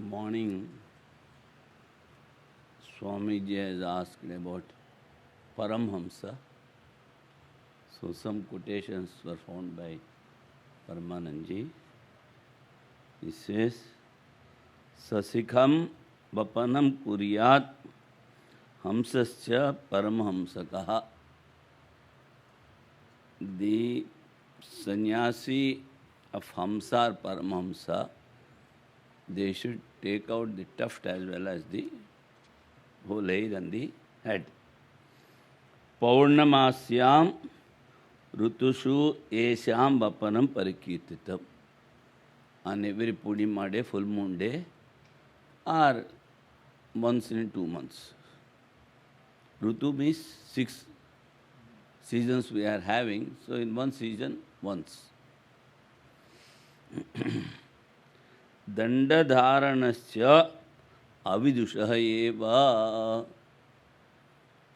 Morning, Swami ji has asked about Paramhamsa. So some quotations were found by Paramananji. He says, Sasikham vapanam kuryat hamsasya paramhamsakaha. The sannyasi of Hamsa or Paramhamsa, they should take out the tuft as well as the whole hair on the head. Paurnamasyam rutushu esyam vapanam parikirtitam. On every Purnima day, full moon day, or once in 2 months. Rutu means 6 seasons we are having, so in one season, once. Dandadharanasya avidushaha eva,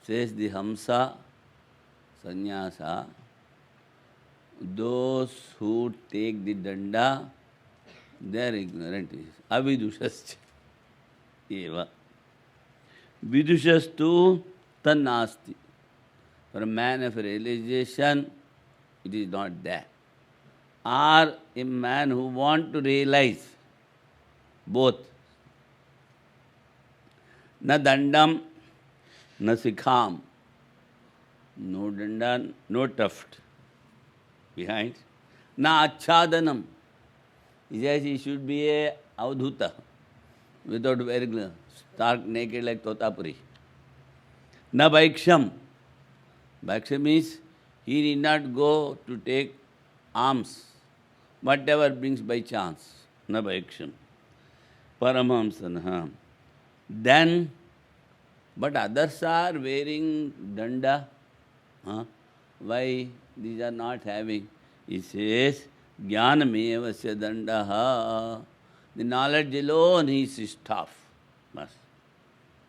says the Hamsa, sannyasa. Those who take the danda, they are ignorant. Avidushascha eva. Vidushastu tannasti. For a man of realization, it is not there. Or a man who wants to realize both. Na dandam, na sikham. No danda, no tuft behind. Na achhadanam. He says he should be a avdhuta, without wearing, stark naked like Totapuri. Na vaiksham. Vaiksham means he need not go to take alms, whatever brings by chance. Na vaiksham. Paramhamsana. Then, but others are wearing danda. Why these are not having? He says, Jnanamevasya dandaha. The knowledge alone is staff.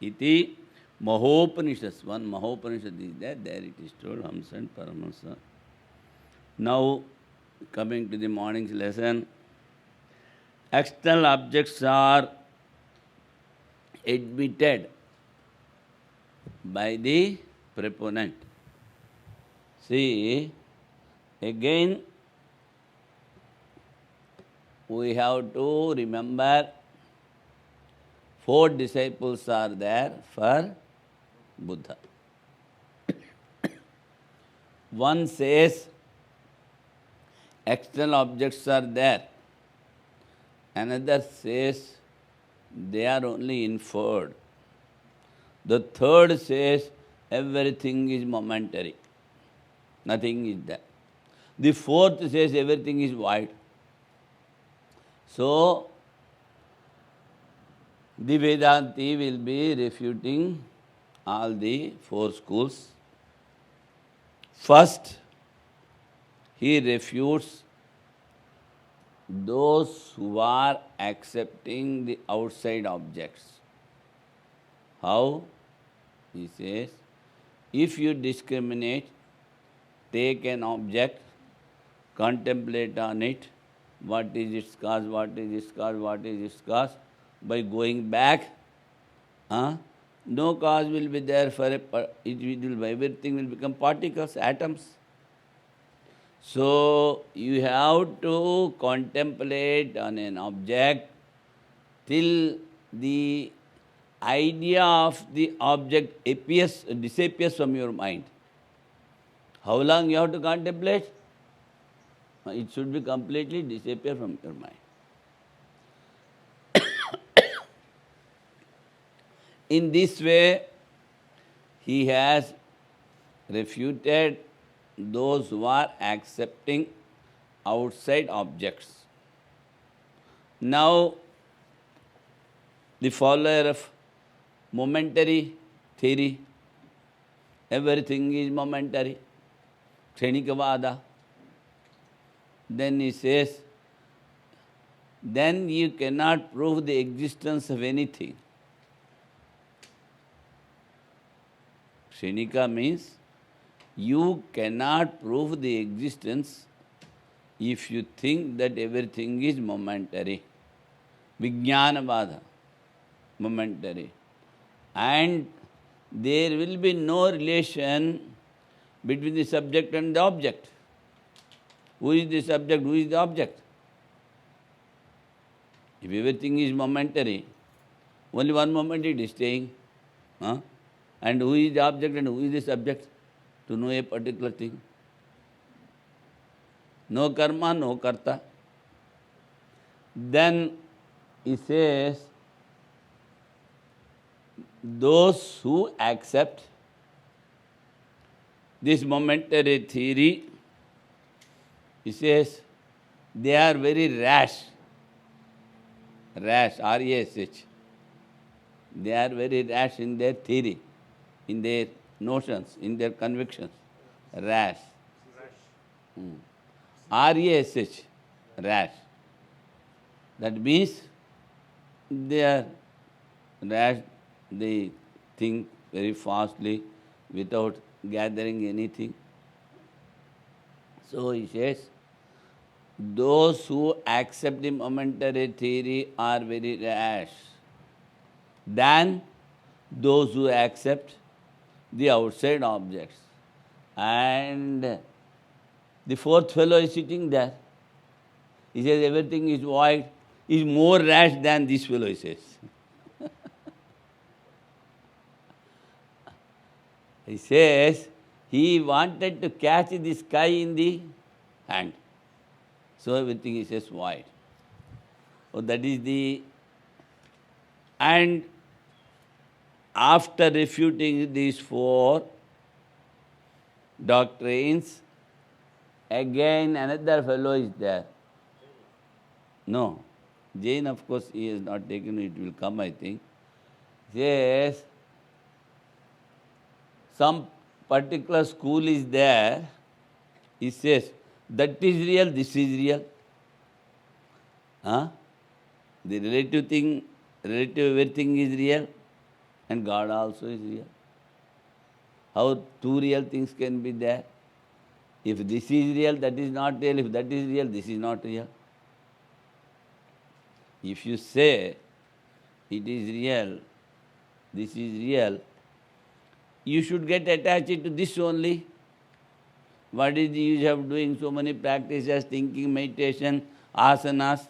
Iti Mahopanishad. One Mahopanishad is there. There it is told, Hamsa and Paramhamsa. Now, coming to the morning's lesson, external objects are admitted by the proponent. See, again, we have to remember 4 disciples are there for Buddha. One says external objects are there. Another says they are only inferred. The third says everything is momentary. Nothing is there. The fourth says everything is void. So, the Vedanti will be refuting all the 4 schools. First, he refutes those who are accepting the outside objects. How? He says, if you discriminate, take an object, contemplate on it, what is its cause, what is its cause, what is its cause, by going back, no cause will be there for everything will become particles, atoms. So, you have to contemplate on an object till the idea of the object disappears from your mind. How long you have to contemplate? It should be completely disappear from your mind. In this way, he has refuted those who are accepting outside objects. Now, the follower of momentary theory, everything is momentary, Kshenikavada. Then he says, then you cannot prove the existence of anything. Kshenika means you cannot prove the existence if you think that everything is momentary. Vijnanavada. momentary. And there will be no relation between the subject and the object. Who is the subject, who is the object? If everything is momentary, only one moment it is staying. Huh? And who is the object and who is the subject to know a particular thing? No karma, no karta. Then he says, those who accept this momentary theory, he says, they are very rash. Rash, R-A-S-H. They are very rash in their theory, in their notions, in their convictions. Rash. R-A-S-H. Rash. That means they are rash, they think very fastly without gathering anything. So he says, those who accept the momentary theory are very rash than those who accept the outside objects. And the fourth fellow is sitting there. He says everything is void. He is more rash than this fellow, he says. He says he wanted to catch the sky in the hand. So everything is just void. So that is the... And after refuting these four doctrines, again another fellow is there. No. Jain, of course, he has not taken it, will come, I think. Yes, some particular school is there. He says, that is real, this is real. Huh? The relative thing, relative everything is real, and God also is real. How two real things can be there? If this is real, that is not real. If that is real, this is not real. If you say it is real, this is real, you should get attached to this only. What is the use of doing so many practices, thinking, meditation, asanas,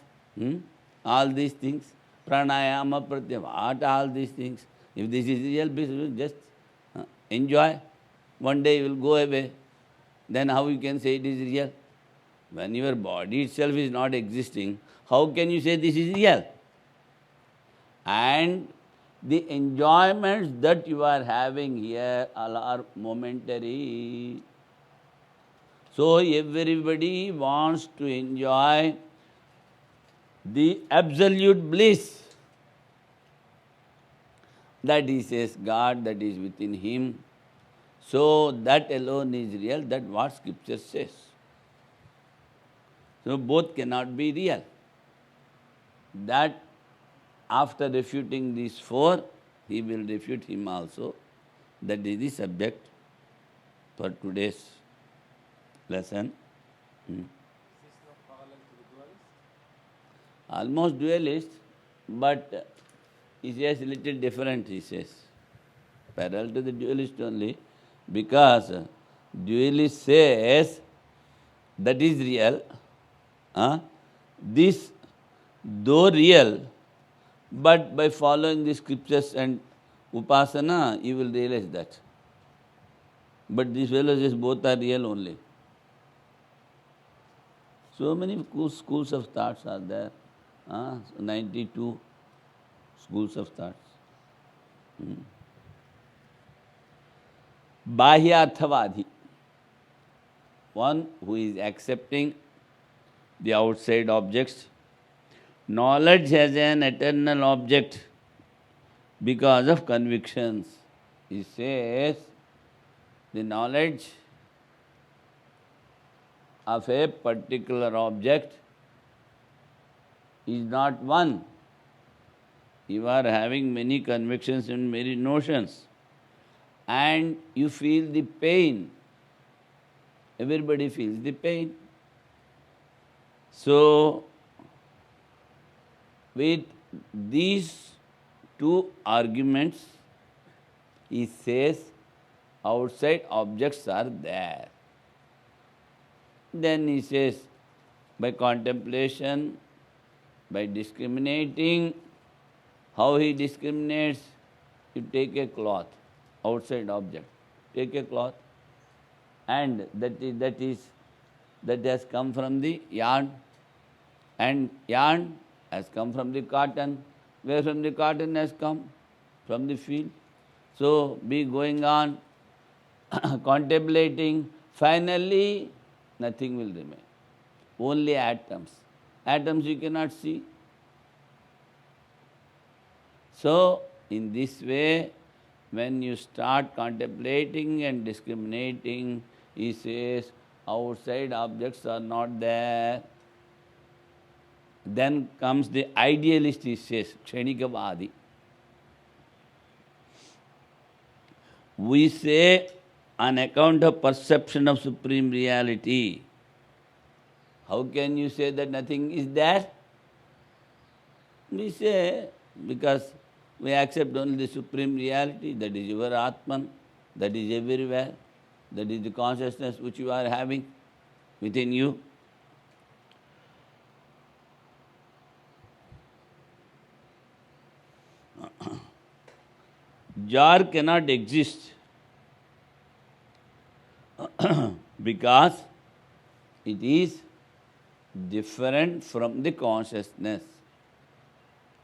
all these things, pranayama, pratyahara, what all these things? If this is real, just enjoy. One day you will go away. Then how you can say it is real? When your body itself is not existing, how can you say this is real? And the enjoyments that you are having here all are momentary. So everybody wants to enjoy the absolute bliss. That he says God, that is within him. So that alone is real, that's what Scripture says. So both cannot be real. That after refuting these four, he will refute him also. That is the subject for today's lesson. Is this not parallel to the dualist? Almost dualist, but he says a little different, he says. Parallel to the dualist only, because dualist says that is real. This, though real, but by following the scriptures and upasana, you will realize that. But these fellows says both are real only. So many schools of thoughts are there. 92 schools of thoughts. Bahyarthavadi, one who is accepting the outside objects. Knowledge has an eternal object because of convictions. He says the knowledge of a particular object is not one. You are having many convictions and many notions, and you feel the pain. Everybody feels the pain. So, with these two arguments. He says outside objects are there. Then he says, by contemplation, by discriminating, how he discriminates, you take a cloth, outside object, take a cloth, and that has come from the yarn, and yarn has come from the cotton. Where from the cotton has come? From the field. So be going on, contemplating, finally nothing will remain. Only atoms. Atoms you cannot see. So, in this way, when you start contemplating and discriminating, he says, outside objects are not there. Then comes the idealist, he says, Kshenikavadi. We say, on account of perception of supreme reality, how can you say that nothing is there? We say, because we accept only the supreme reality, that is your Atman, that is everywhere, that is the consciousness which you are having within you. Jar cannot exist because it is different from the consciousness.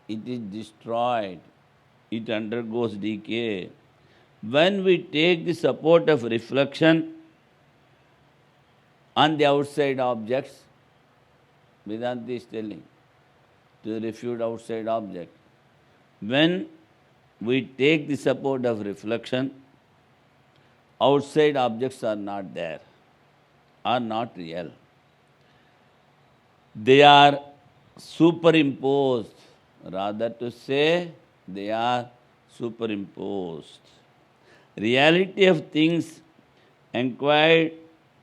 It is destroyed. It undergoes decay. When we take the support of reflection on the outside objects, Vedanta is telling to refute outside object. When we take the support of reflection, outside objects are not there, are not real. They are superimposed. Rather to say, they are superimposed. Reality of things inquired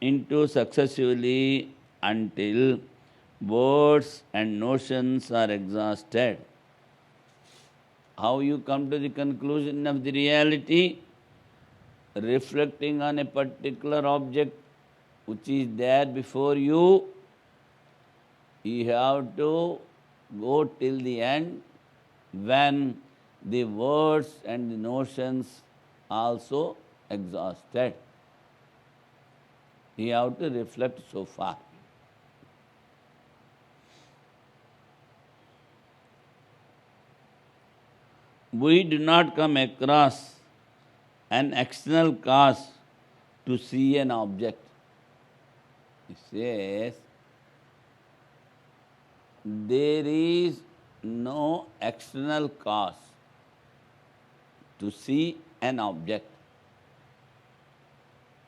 into successively until words and notions are exhausted. How you come to the conclusion of the reality? Reflecting on a particular object which is there before you, you have to go till the end when the words and the notions also exhausted. You have to reflect so far. We do not come across an external cause to see an object. He says, there is no external cause to see an object.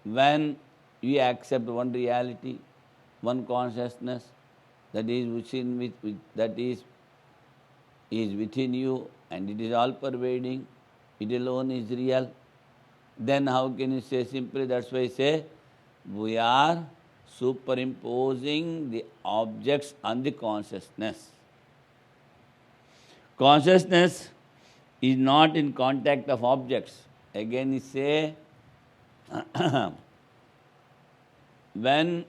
When you accept one reality, one consciousness, that is within you and it is all pervading, it alone is real, then how can you say simply, that's why I say, we are superimposing the objects on the consciousness. Consciousness is not in contact of objects. Again he say, when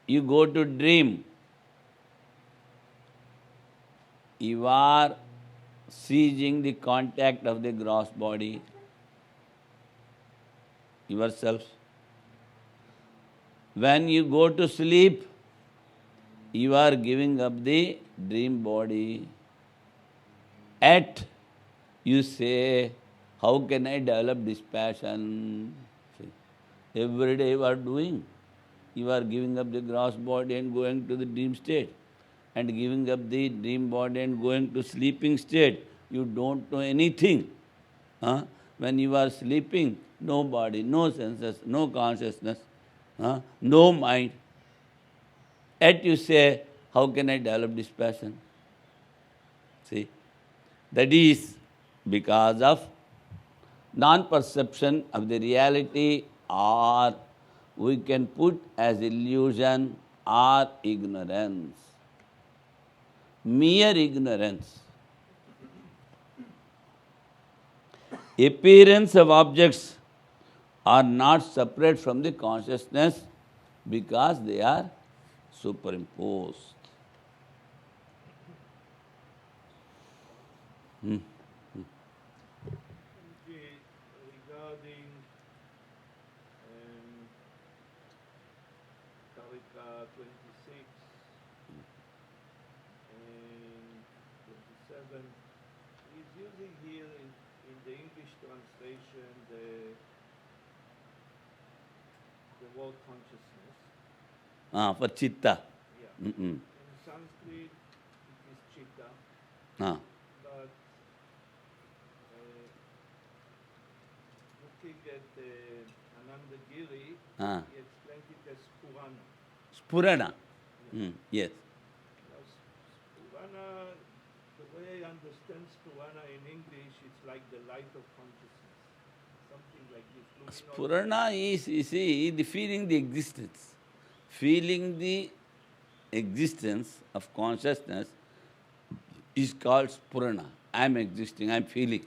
you go to dream, you are seizing the contact of the gross body, yourself. When you go to sleep, you are giving up the dream body. Yet, you say, how can I develop this passion? See, every day you are doing. You are giving up the gross body and going to the dream state. And giving up the dream body and going to sleeping state. You don't know anything. When you are sleeping, no body, no senses, no consciousness, no mind. Yet you say, how can I develop this passion? See, that is because of non-perception of the reality, or we can put as illusion or ignorance. Mere ignorance. Appearance of objects are not separate from the consciousness because they are superimposed. Regarding Karika 26 and 27, he's using here in the English translation the word consciousness. For chitta. Yeah. In Sanskrit, it is chitta, Ah. but looking at Ananda Giri, Ah. he explained it as Purana. Spurana. Yes. Now, Purana, the way I understand Purana in English, it's like the light of consciousness, something like this. Spurana is, you see, the feeling the existence. Feeling the existence of consciousness is called Spurana. I am existing, I am feeling.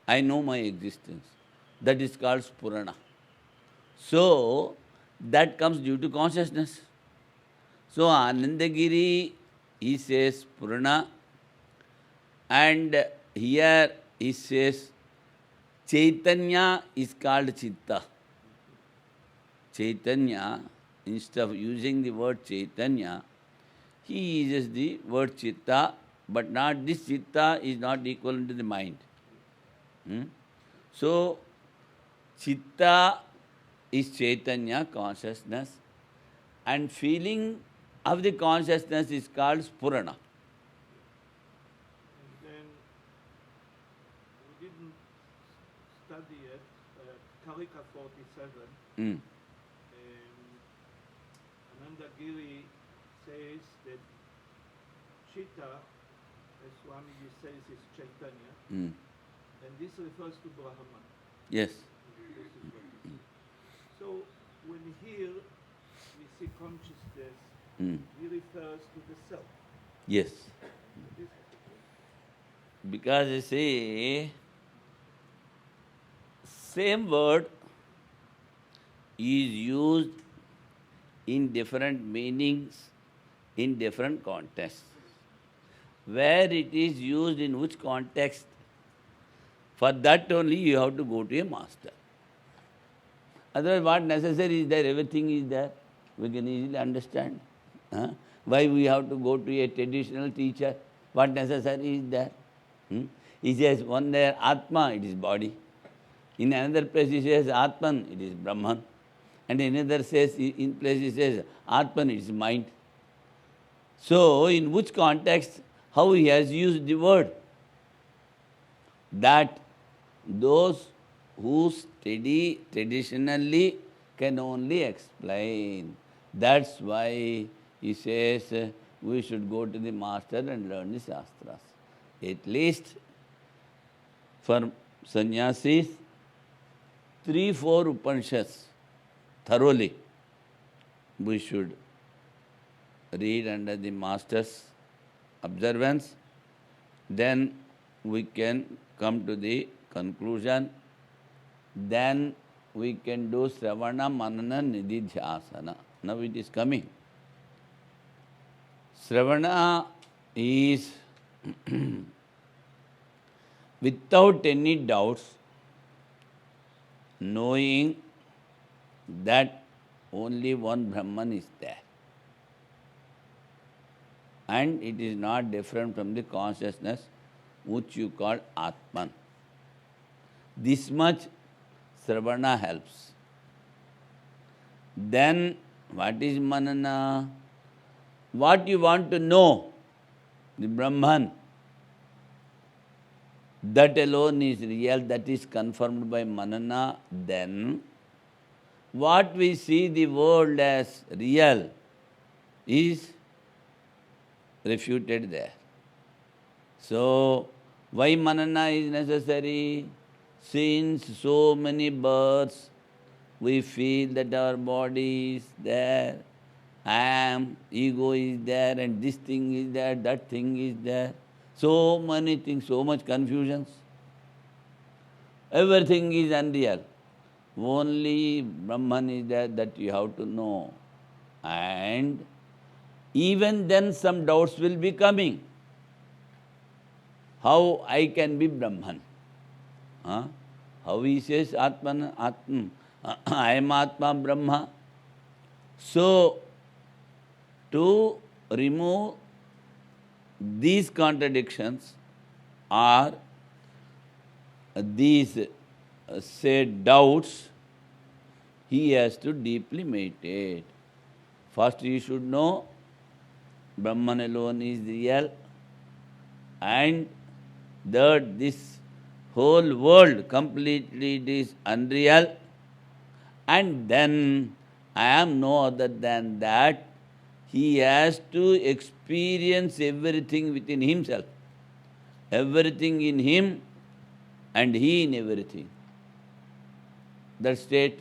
I know my existence. That is called Spurana. So, that comes due to consciousness. So, Anandagiri, he says Purana, and here he says Chaitanya is called Chitta. Chaitanya, instead of using the word Chaitanya, he uses the word Chitta, but not this Chitta is not equivalent to the mind. So, Chitta is Chaitanya, consciousness, and feeling of the consciousness is called Spurana. And then we didn't study it, Karika 47, Ananda Giri says that Chitta, as Swami says, is Chaitanya, and this refers to Brahman. Yes. This is what he says. So when here we see consciousness, he refers to the self. Yes. This is the point. Because you see, same word is used in different meanings, in different contexts. Where it is used in which context, for that only you have to go to a master. Otherwise, what necessary is there? Everything is there. We can easily understand. Why we have to go to a traditional teacher? What necessary is there? He says, one there, Atma, it is body. In another place he says, Atman, it is Brahman. And in another place he says, Atman, it is mind. So, in which context, how he has used the word? That those who study traditionally can only explain. That's why he says we should go to the master and learn the Shastras. At least for sannyasis, 3-4 Upanishads thoroughly we should read under the master's observance. Then we can come to the conclusion. Then we can do Sravana, Manana, Nididhyasana. Now it is coming. Sravana is without any doubts knowing that only one Brahman is there. And it is not different from the consciousness which you call Atman. This much Sravana helps. Then what is Manana? What you want to know, the Brahman, that alone is real, that is confirmed by Manana. Then what we see the world as real is refuted there. So, why Manana is necessary? Since so many births, we feel that our body is there, I am, ego is there, and this thing is there, that thing is there. So many things, so much confusions. Everything is unreal. Only Brahman is there, that you have to know. And even then some doubts will be coming. How I can be Brahman? Huh? How he says Atman, Atman, I am Atma Brahma. So, to remove these contradictions or these, say, doubts, he has to deeply meditate. First you should know Brahman alone is real, and that this whole world completely is unreal, and then I am no other than that. He has to experience everything within himself, everything in him and he in everything. That state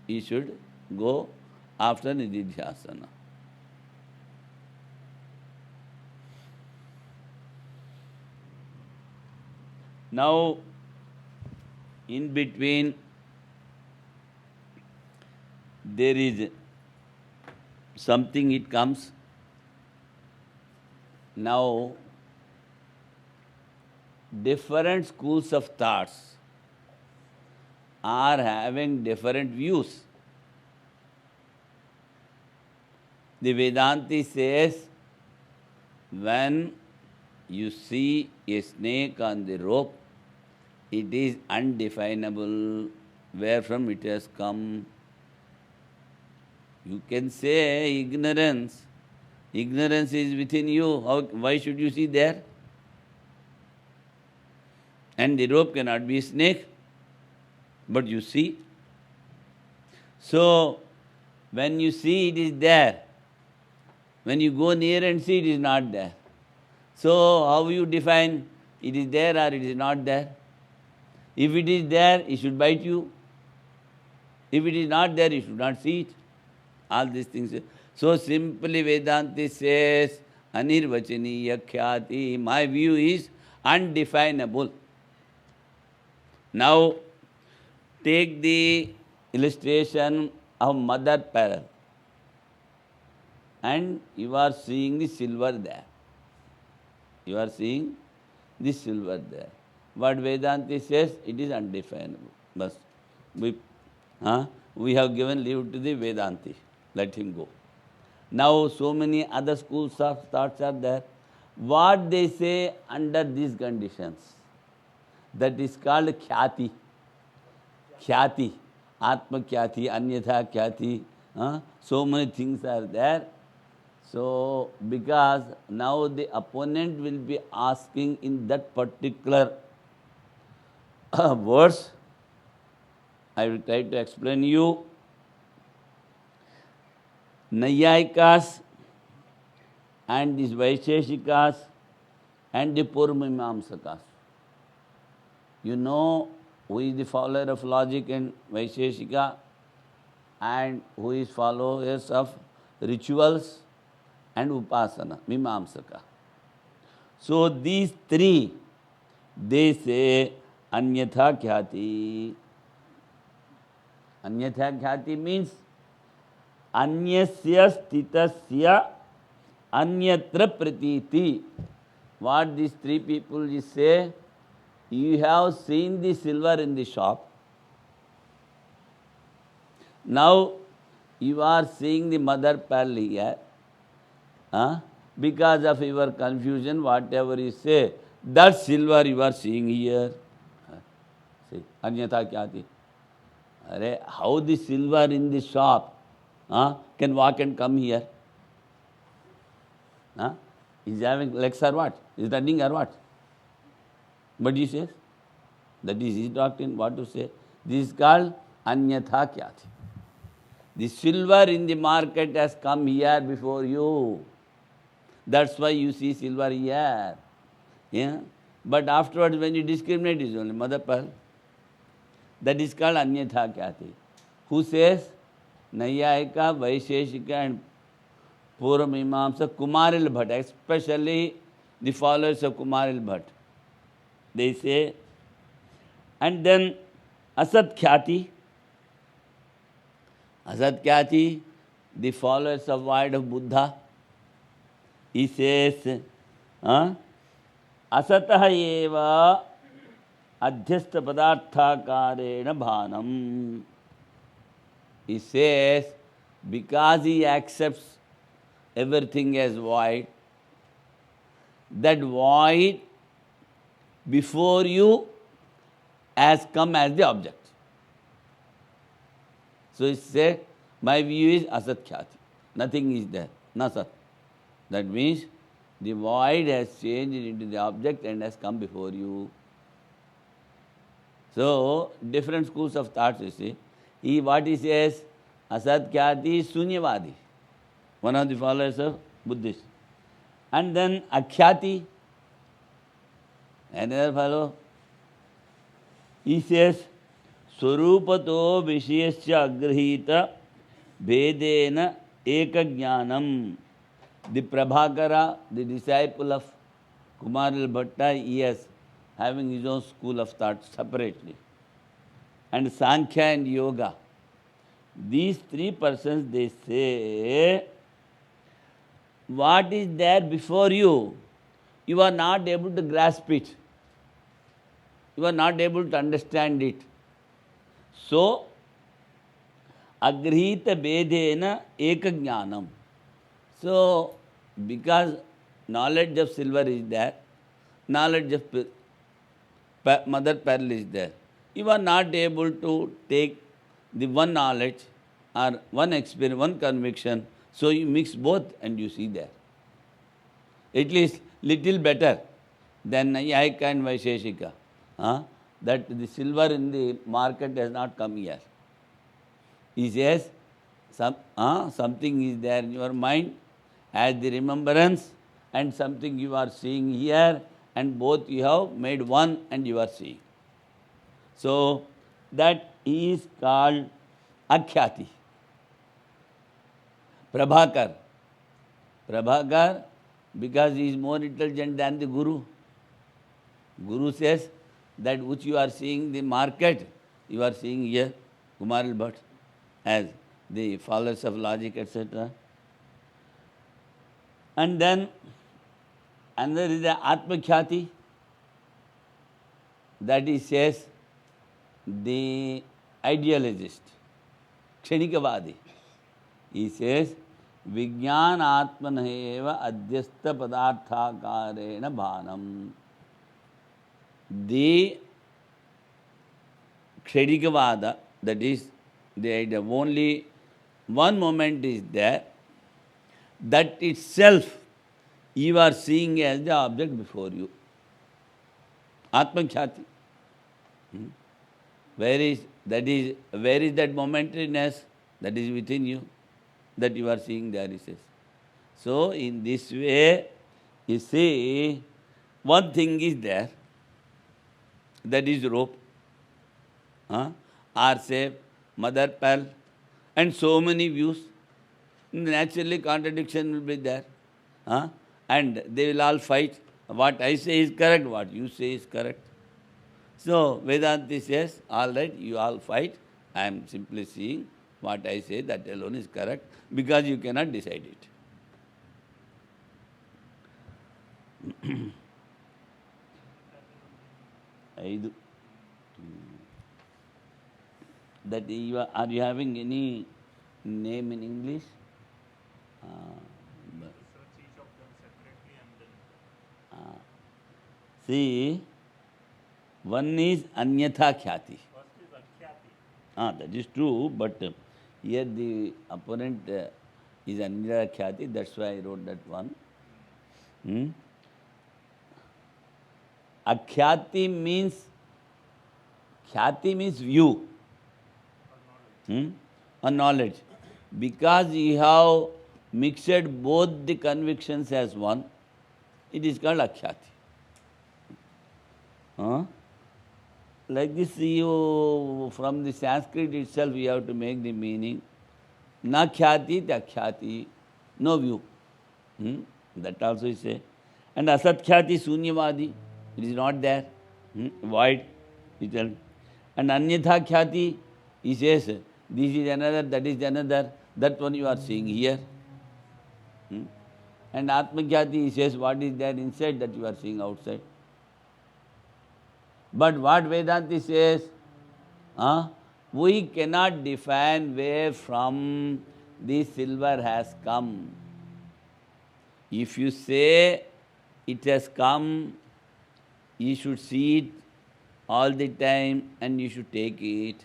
he should go after Nididhyasana. Now, in between, there is something it comes. Now, different schools of thoughts are having different views. The Vedanti says, when you see a snake on the rope, it is undefinable where from it has come. You can say ignorance. Ignorance is within you. Why should you see there? And the rope cannot be a snake, but you see. So, when you see it is there, when you go near and see it is not there. So, how you define it is there or it is not there? If it is there, it should bite you. If it is not there, you should not see it. All these things. So simply Vedanti says, Anirvachaniya Khyati. My view is undefinable. Now, take the illustration of mother pearl. And you are seeing the silver there. You are seeing the silver there. But Vedanti says it is undefinable. But we have given leave to the Vedanti. Let him go. Now so many other schools of thoughts are there. What they say under these conditions? That is called khyati. Khyati. Atma khyati, anyatha khyati. So many things are there. So, because now the opponent will be asking in that particular words, I will try to explain you. Nayayikas and these Vaisheshikas and the Purvamimamsakas. You know who is the follower of logic and Vaisheshika and who is followers of rituals and Upasana, Mimamsaka. So these three, they say Anyatha Khyati. Anyatha Khyati means Anyasya Stitasya Anyatra Pratiti. What these three people say, you have seen the silver in the shop. Now you are seeing the mother pearl here. Because of your confusion, whatever you say, that silver you are seeing here. See, Anyatha Khyati. How the silver in the shop can walk and come here? Is having legs or what? Is running or what? But he says, that is his doctrine, what to say? This is called Anyatha Khyati. The silver in the market has come here before you. That's why you see silver here. Yeah? But afterwards, when you discriminate, it is only mother pearl. That is called Anyatha Khyati. Who says? Nayayika, Vaisheshika and Purvamimamsa, Kumaril Bhatt, especially the followers of Kumaril Bhatt. They say, and then Asat Khyati. Asat Khyati, the followers of word of Buddha, he says, Asatah eva adhyastha padarthakarena bhanam. He says, because he accepts everything as void, that void before you has come as the object. So he said, my view is asat khyati. Nothing is there, nasat. That means the void has changed into the object and has come before you. So, different schools of thought, you see. What he says, asat khyati is sunyavadi, one of the followers of Buddhist. And then akhyati, another fellow, he says, Swarupato Vishayasya Agrahita Vedena Eka Jnanam. The Prabhakara, the disciple of Kumaril Bhatta, he is having his own school of thought separately. And Sankhya and Yoga. These three persons, they say, what is there before you, you are not able to grasp it. You are not able to understand it. So, agrihita vedena eka jnanam. So, because knowledge of silver is there, knowledge of mother pearl is there, you are not able to take the one knowledge or one experience, one conviction, so you mix both and you see there. At least little better than Nayayika and Vaisheshika. That the silver in the market has not come here. He says, something is there in your mind as the remembrance and something you are seeing here, and both you have made one and you are seeing. So, that is called akhyati. Prabhakar. Prabhakar, because he is more intelligent than the Guru. Guru says that which you are seeing the market, you are seeing here, Kumaril Bhatt, as the followers of logic, etc. And then another is the Atma Khyati, that he says the ideologist, Kshenikavadi. He says, Vijnana Atmana eva adhyastha padarthakarena bhanam. The Kshenikavada, that is the idea, only one moment is there, that itself you are seeing as the object before you. Atma Khyati. Where is that momentariness that is within you, that you are seeing there, he says. So, in this way, you see, one thing is there, that is rope, or say, mother pearl, and so many views. Naturally, contradiction will be there. And they will all fight. What I say is correct, what you say is correct. So, Vedanta says, all right, you all fight. I am simply seeing what I say, that alone is correct, because you cannot decide it. 5. That are you having any name in English? Research each of them separately and then. See, one is Anyatha Khyati. First is Akhyati. That is true, but here the opponent is Anyatha Khyati, that's why I wrote that one. Akhyati means view. Or knowledge. Because you have mixed both the convictions as one, it is called akhyati. Like this, you from the Sanskrit itself, you have to make the meaning. Na khyati, takhyati, no view. That also is say. And asat khyati sunyavadi, it is not there. Void. And Anyatha Khyati, he says, this is another, that is another, that one you are seeing here. And Atma Khyati, he says, what is there inside that you are seeing outside. But what Vedanta says, we cannot define where from the silver has come. If you say it has come, you should see it all the time and you should take it.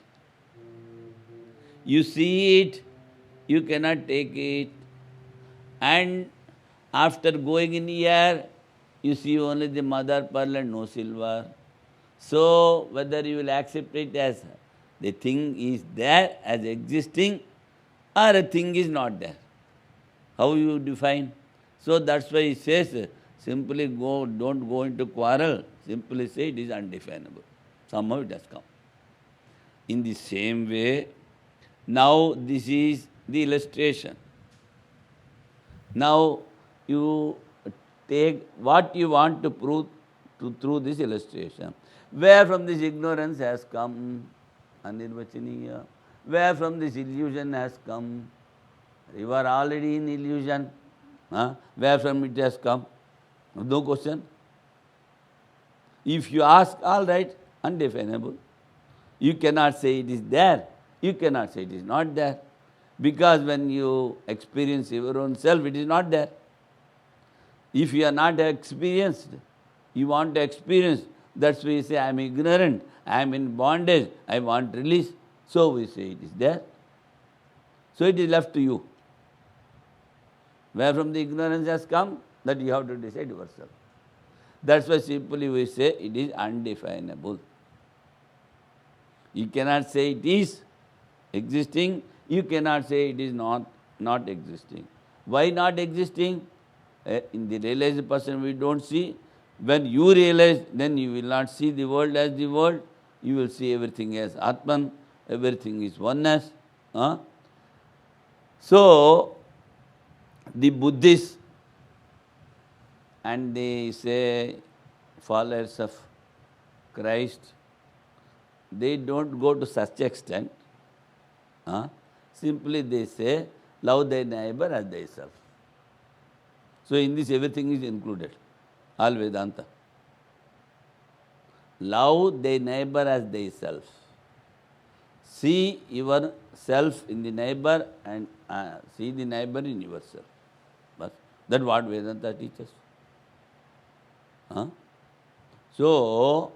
You see it, you cannot take it. And after going in here, you see only the mother pearl and no silver. So, whether you will accept it as the thing is there, as existing, or a thing is not there. How you define? So, that's why he says, simply don't go into quarrel, simply say it is undefinable. Somehow it has come. In the same way, now this is the illustration. Now, you take what you want to prove through this illustration. Where from this ignorance has come? Anirvachaniya. Where from this illusion has come? You are already in illusion. Where from it has come? No question. If you ask, all right, undefinable. You cannot say it is there. You cannot say it is not there. Because when you experience your own self, it is not there. If you are not experienced, you want to experience, that's why you say, I am ignorant, I am in bondage, I want release. So we say it is there. So it is left to you. Where from the ignorance has come, that you have to decide yourself. That's why simply we say it is undefinable. You cannot say it is existing, you cannot say it is not existing. Why not existing? In the realized person we don't see. When you realize, then you will not see the world as the world. You will see everything as Atman, everything is oneness. So, the Buddhists and they say followers of Christ, they don't go to such extent. Simply they say, love thy neighbor as thyself. So in this everything is included, all Vedanta. Love thy neighbor as thyself. See yourself in the neighbor and see the neighbor in yourself. But that's what Vedanta teaches. So,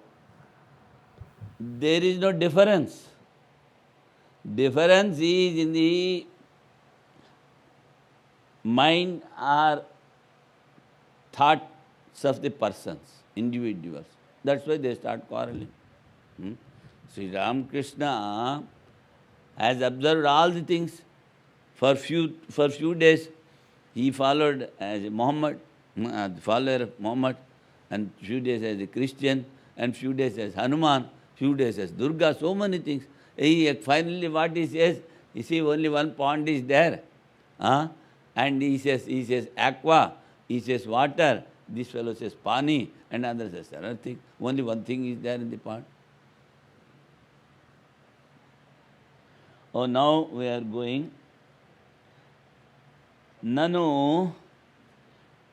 there is no difference. Difference is in the mind or thoughts of the persons, individuals. That's why they start quarreling. Sri Ramakrishna has observed all the things. For few days, he followed as a Muhammad, follower of Muhammad, and few days as a Christian, and few days as Hanuman, few days as Durga, so many things. Finally, what he says, you see, only one pond is there. And he says aqua, he says water, this fellow says pani, and another says another thing. Only one thing is there in the pond. Oh, now we are going. Nanu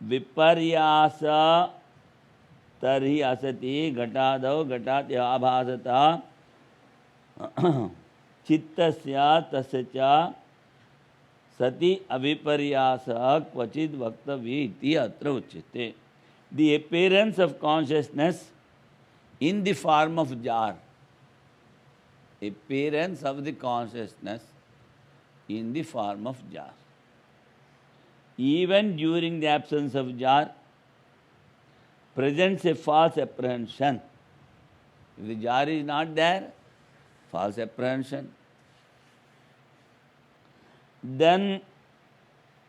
viparyasa tarhi asati ghatadau ghatat abhasata chittasya tasya sati aviparyasa kvachid vaktavya iti atra uchyate. The appearance of consciousness in the form of jar. Appearance of the consciousness in the form of jar. Even during the absence of jar, presents a false apprehension. If the jar is not there, false apprehension. Then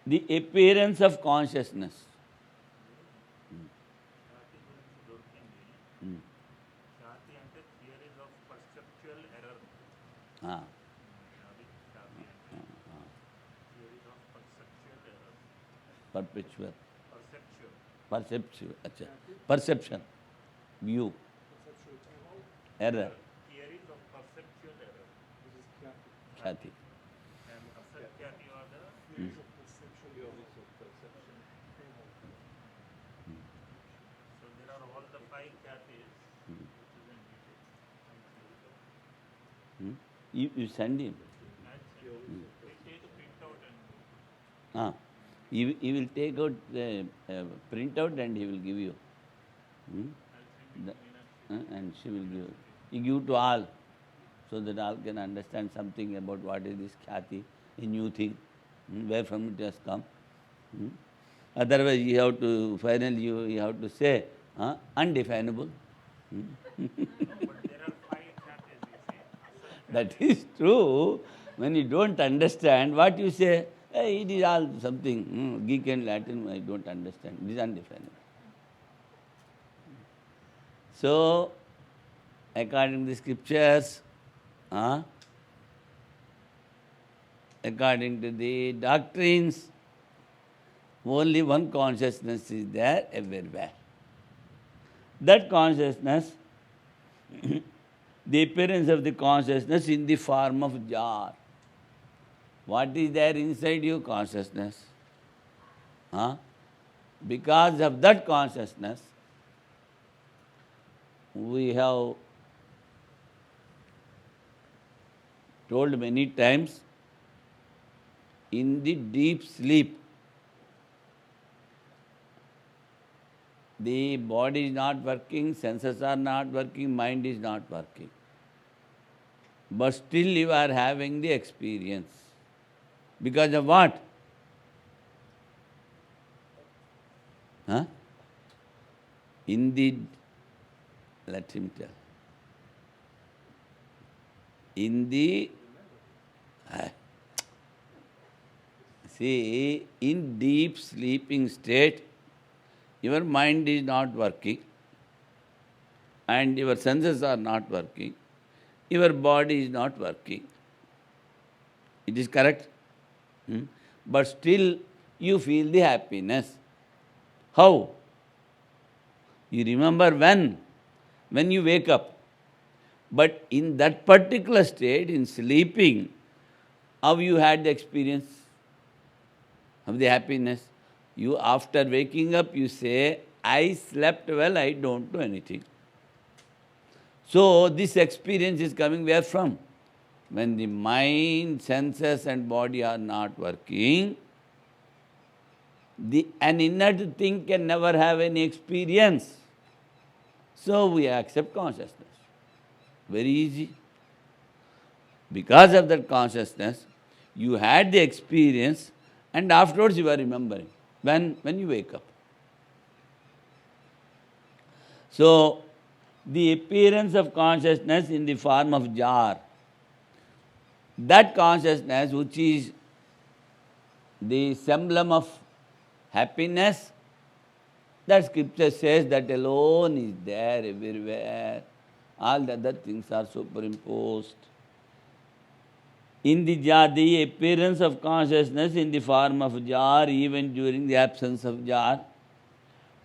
the appearance of consciousness. Perpetual. Perception. View. Error. Theories of Khyati. And Asatyati or the Theories of perception. so there are all the five Kyatis which is in detail. You send him. We take a printout and He will take out the printout and he will give you. I'll send it to Meenakshi. And she will give. He give to all, so that all can understand something about what is this Khyati, a new thing, where from it has come. Otherwise, you have to, finally, you have to say, undefinable. No, but there are five Kyatis, you say. That is true. When you don't understand, what you say, hey, it is all something, Greek and Latin, I don't understand. It is undefinable. So, according to the scriptures, according to the doctrines, only one consciousness is there everywhere. That consciousness, the appearance of the consciousness in the form of jar. What is there inside you? Consciousness. Because of that consciousness, we have told many times, in the deep sleep, the body is not working, senses are not working, mind is not working. But still you are having the experience. Because of what? In the, let him tell. In the, see, in deep sleeping state, your mind is not working and your senses are not working, your body is not working. It is correct? But still you feel the happiness. How? You remember when? When you wake up. But in that particular state, in sleeping, how you had the experience of the happiness? You, after waking up, you say, I slept well, I don't do anything. So, this experience is coming where from? When the mind, senses and body are not working, an inert thing can never have any experience. So, we accept consciousness. Very easy. Because of that consciousness, you had the experience and afterwards you are remembering. When you wake up. So, the appearance of consciousness in the form of jar, that consciousness which is the emblem of happiness, that scripture says that alone is there everywhere. All the other things are superimposed. In the jar, the appearance of consciousness in the form of jar, even during the absence of jar,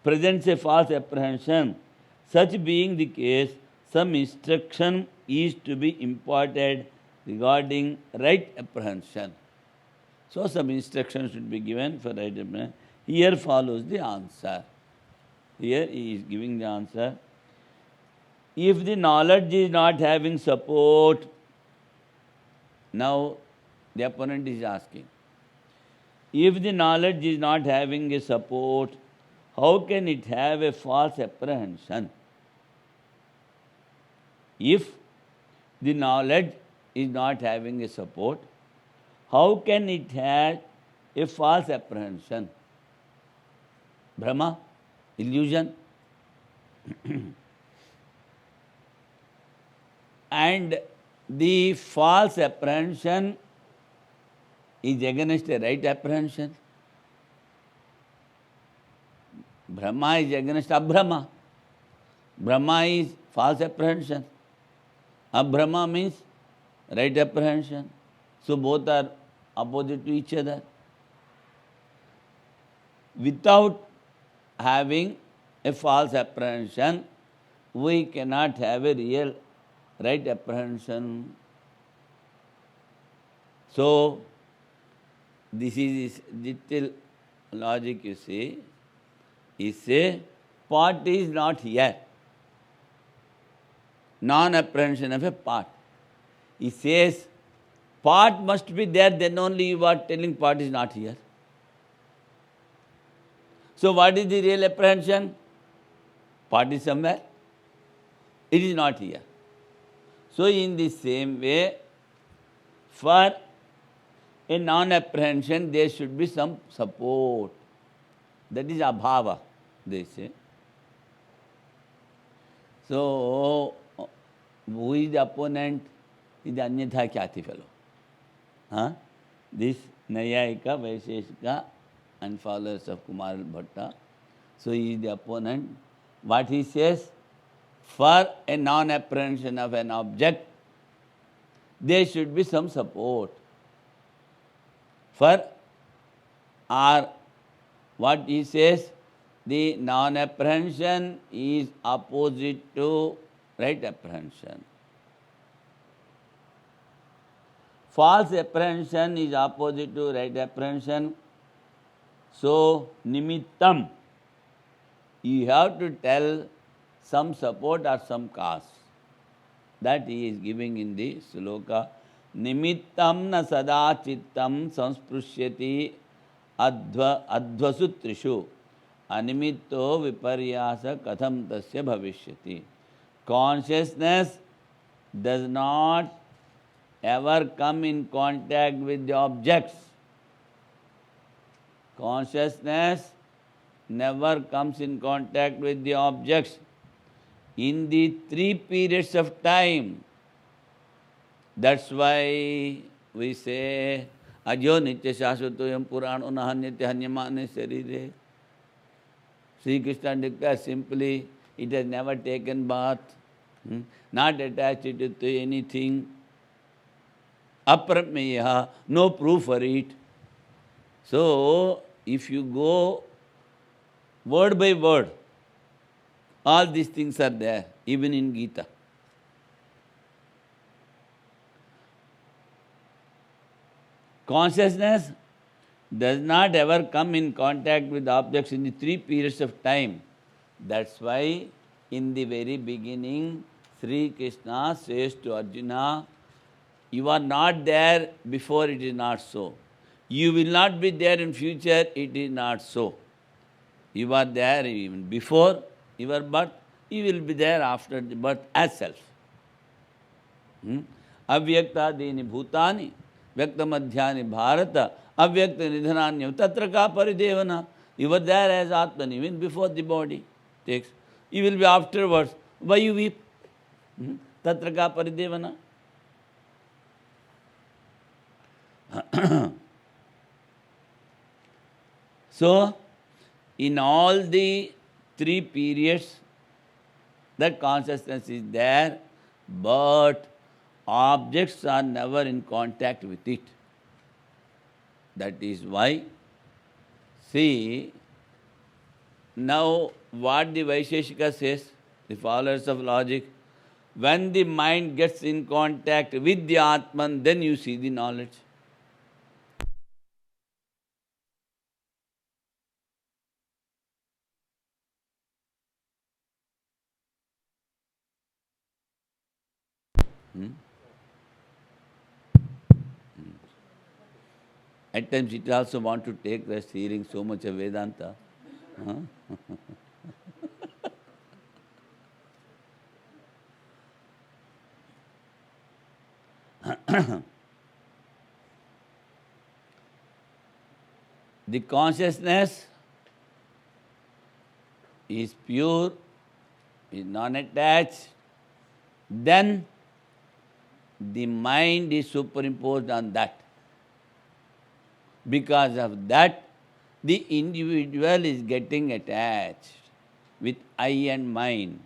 presents a false apprehension. Such being the case, some instruction is to be imparted regarding right apprehension. So, some instruction should be given for right apprehension. Here follows the answer. Here he is giving the answer. If the knowledge is not having support, now the opponent is asking, if the knowledge is not having a support, how can it have a false apprehension? If the knowledge is not having a support, how can it have a false apprehension? Brahma, illusion. And the false apprehension is against a right apprehension. Brahma is against Abrahma. Brahma is false apprehension. Abrahma means right apprehension. So both are opposite to each other. Without having a false apprehension, we cannot have a real right apprehension. So, this is little logic you see. He say, part is not here. Non-apprehension of a part. He says, part must be there, then only you are telling part is not here. So what is the real apprehension? Part is somewhere. It is not here. So in the same way, for a non-apprehension, there should be some support. That is abhava, they say. So, who is the opponent? Is the Anyatha Khyati fellow. Huh? This Nayayika, Vaisheshika and followers of Kumar Bhatta. So he is the opponent. What he says? For a non-apprehension of an object, there should be some support. For or what he says, the non-apprehension is opposite to right apprehension. False apprehension is opposite to right apprehension. So, nimittam, you have to tell some support or some cause. That he is giving in the sloka. Nimittam na sada chittam sansprusyati advasutrishu animitto viparyasa katham tasya bhavishyati. Consciousness does not ever come in contact with the objects. Consciousness never comes in contact with the objects. In the 3 periods of time, that's why we say, Ajo nitya shashvatoyam purano nahanyate hanyamane sarire. Sri Krishna declares simply, it has never taken bath, not attached to anything. Aprameya, no proof for it. So, if you go word by word, all these things are there, even in Gita. Consciousness does not ever come in contact with objects in the 3 periods of time. That's why in the very beginning, Sri Krishna says to Arjuna, you are not there before, it is not so. You will not be there in future, it is not so. You are there even before your birth, you will be there after the birth as self. Avyakta dini bhutani, vyakta madhyani bharata, avyakta nidhananyam, tatra ka paridevana. You were there as Atman even before the body takes. You will be afterwards. Why you weep? Tatra ka paridevana. So, in all the 3 periods, that consciousness is there, but objects are never in contact with it. That is why, see, now what the Vaisheshika says, the followers of logic, when the mind gets in contact with the Atman, then you see the knowledge. At times it also want to take rest hearing so much of Vedanta. The consciousness is pure, is non-attached, then the mind is superimposed on that. Because of that, the individual is getting attached with I and mine.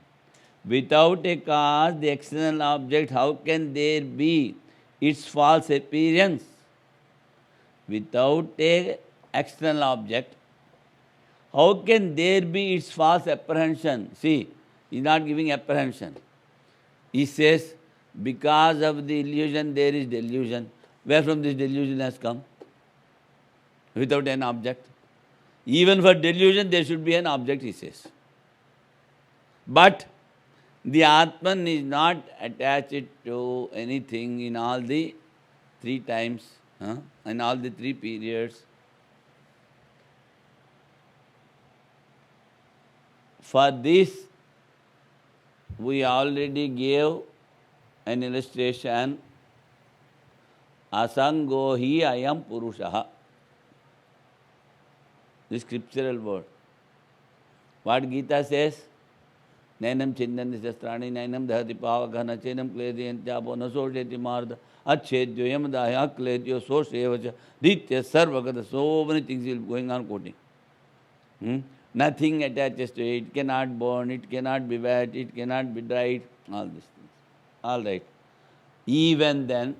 Without a cause, the external object, how can there be its false appearance? Without a external object, how can there be its false apprehension? See, he is not giving apprehension. He says, because of the illusion, there is delusion. Where from this delusion has come? Without an object. Even for delusion there should be an object, he says. But the Atman is not attached to anything in all the three times, in all the three periods. For this, we already gave an illustration. Asango hi ayam purushaha. The scriptural word. What Gita says? Nainam chindan shastrani, nainam dhati pavakana, chenam kledi entyapo, nasosheti marda, achedyo yamadaya, kledyo, soshevacha, ditya, sarvagata, so many things will going on quoting. Nothing attaches to it, it cannot burn, it cannot be wet, it cannot be dried, all these things. All right. Even then,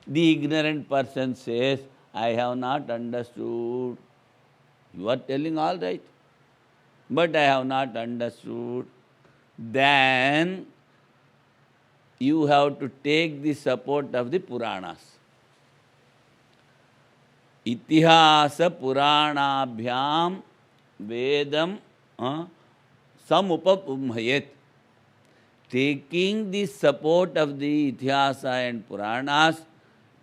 the ignorant person says, I have not understood. You are telling all right, but I have not understood. Then you have to take the support of the Puranas. Itihasa Puranabhyam Vedam Samupapumhayet. Taking the support of the Itihasa and Puranas,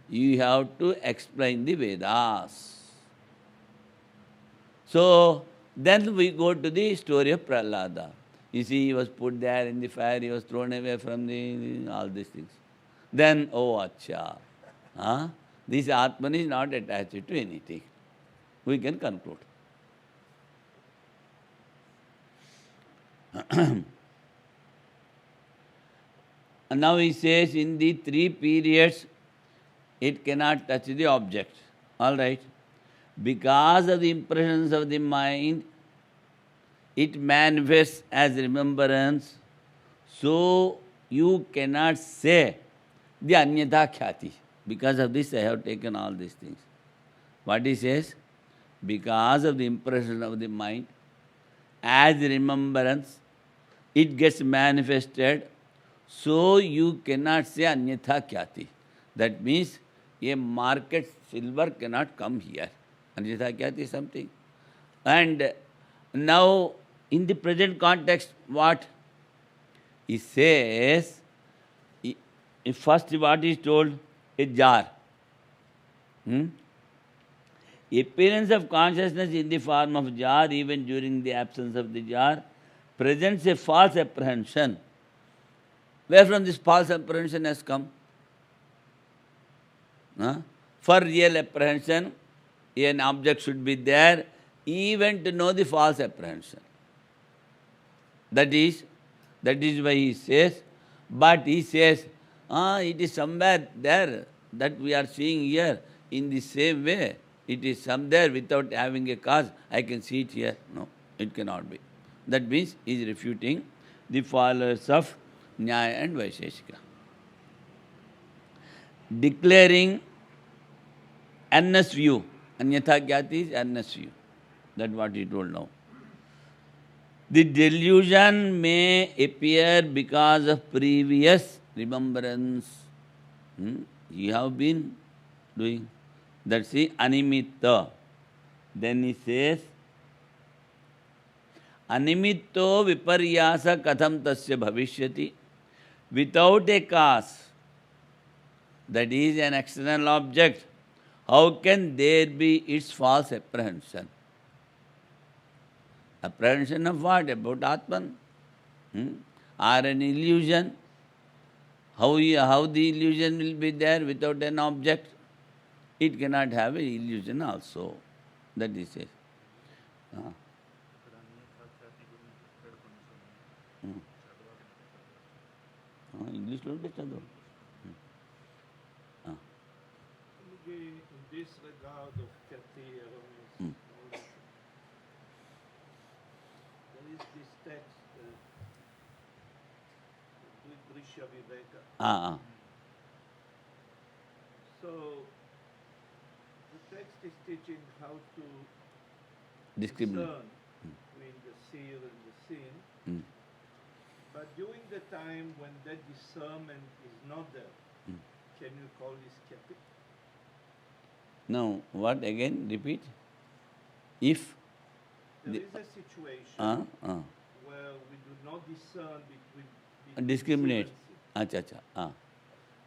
you have to explain the Vedas. So, then we go to the story of Prahlada. You see, he was put there in the fire, he was thrown away from all these things. Then, oh, acha, this Atman is not attached to anything. We can conclude. And now he says, in the three periods, it cannot touch the object. All right? Because of the impressions of the mind, it manifests as remembrance. So, you cannot say the anyatha khyati. Because of this, I have taken all these things. What he says? Because of the impression of the mind, as remembrance, it gets manifested. So, you cannot say anyatha khyati. That means, a market silver cannot come here. Anyatha khyati is something. And now, in the present context, what? He says, first what is told? A jar. Appearance of consciousness in the form of jar, even during the absence of the jar, presents a false apprehension. Where from this false apprehension has come? For real apprehension, an object should be there, even to know the false apprehension. That is why he says, but he says, it is somewhere there that we are seeing here in the same way. It is somewhere without having a cause. I can see it here. No, it cannot be. That means he is refuting the followers of Nyaya and Vaisheshika. Declaring Anna's view. Anyatha khyati is Anna's view. That's what he told now. The delusion may appear because of previous remembrance. You have been doing. That's the animitta. Then he says, animitto viparyasa katham tasya bhavishyati. Without a cause, that is an external object, how can there be its false apprehension? Apprehension of what? About Atman? Or an illusion? How the illusion will be there without an object? It cannot have an illusion also. That he says. English lo chalo. In this regard of Kati, there is this text, Drisha Viveka. So, the text is teaching how to Discriminate. discern between the seer and the seen. But during the time when that discernment is not there, can you call this Kati? Now, what again? Repeat. If There the, is a situation uh, uh, where we do not discern between discriminate. seal and sin. Acha, acha.